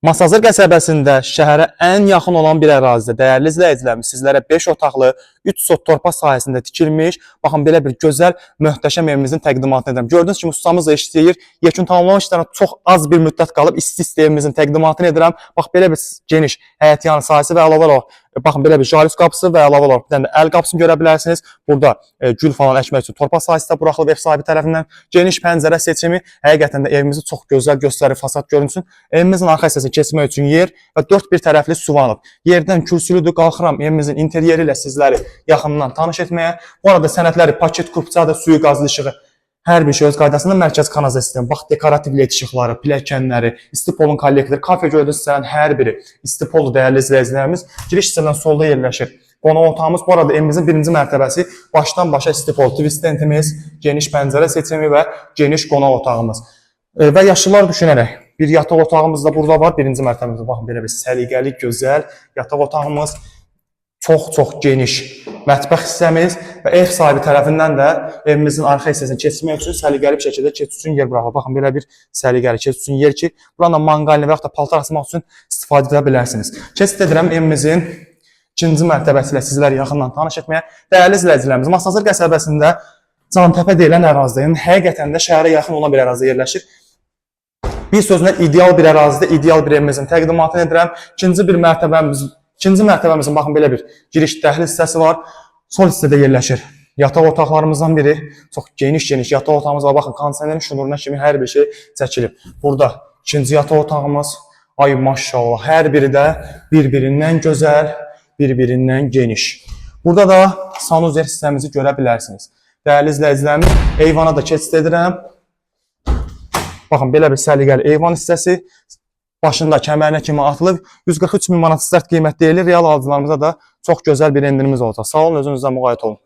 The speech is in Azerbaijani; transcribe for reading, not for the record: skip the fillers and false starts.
Masazır qəsəbəsində şəhərə ən yaxın olan bir ərazidə dəyərli izləyicilərimiz sizlərə 5 otaqlı, 3 sot torpaq sahəsində tikilmiş, baxın belə bir gözəl, möhtəşəm evimizin təqdimatını edirəm. Gördüyünüz kimi ustamız da işləyir. Yekun tamamlama işlərinə çox az bir müddət qalıb isti-isti evimizin təqdimatını edirəm. Bax belə bir geniş həyətyanı sahəsi və əlavə olaraq baxın belə bir jalüz qapısı və əlavə olaraq bir dənə də əl qapısını görə bilərsiniz. Burada gül falan əkmək üçün torpaq sahəsi də buraxılıb ev sahibi tərəfindən. Geniş pəncərə seçimi həqiqətən də evimizi çox gözəl göstərir, fasad görünsün. Evimizin arxa hissəsini keçmək üçün yer və 4 bir tərəfli suvanıb. Yerdən kürsülüdür, qalxıram evimizin interyeri ilə sizləri yaxından tanış etməyə. Bu arada sənədləri, paket, kupçadır, suyu, qazlı işığı, hər bir şey öz qaydasında. Mərkəz kanalizasiya sistemi, bax dekorativ led işıqları, pilləkənləri, istipolun kollektoru, kafe gördüyünüz hissələrin hər biri istipollu dəyərli izləyicilərimiz. Giriş hissəsindən solda yerləşir. Qonaq otağımız, bu arada evimizin birinci mərtəbəsi başdan başa istipol, twist tentimiz, geniş pəncərə seçimi və geniş qonaq otağımız. Və yaşlılar düşünərək bir yataq otağımız da burada var. Birinci mərtəbəmizdə baxın belə bir səliqəli, gözəl yataq otağımız. Çox geniş mətbəx hissəmiz və ev sahibi tərəfindən də evimizin arxa hissəsini keçmək üçün səliqəli bir şəkildə keçid üçün yer buraxılıb. Baxın belə bir səliqəli keçid üçün yer ki, buradan da manqalini və yaxud da paltar asmaq üçün istifadə edə bilərsiniz. Keçid edirəm evimizin ikinci mərtəbəsi ilə sizləri yaxından tanış etməyə. Dəyərli izləyicilərimiz, Masazır qəsəbəsində Cantəpə deyilən ərazidənin həqiqətən də şəhərə yaxın olan bir ərazidə yerləşir. Bir sözlə ideal bir ərazidə ideal bir evimizin təqdimatını edirəm. İkinci mərtəbəmizin baxın belə bir giriş dəhliz hissəsi var. Sol hissədə yerləşir yataq otaqlarımızdan biri. Çox geniş yataq otağımız var. Baxın kondisionerin şnuruna kimi hər bir şey çəkilib. Burada ikinci yataq otağımız. Ay maşallah, hər biri də bir-birindən gözəl, bir-birindən geniş. Burada da sanuzer hissəmizi görə bilərsiniz. Dəyərli izləyicilərimiz, eyvana da keçid edirəm. Baxın belə bir səliqəli eyvan hissəsi. Başında kəmərinə kimi atılıb 143 min manat start qiymət deyilir. Real alıcılarımıza da çox gözəl bir endirimiz olacaq. Sağ olun, özünüzlə müğayət olun.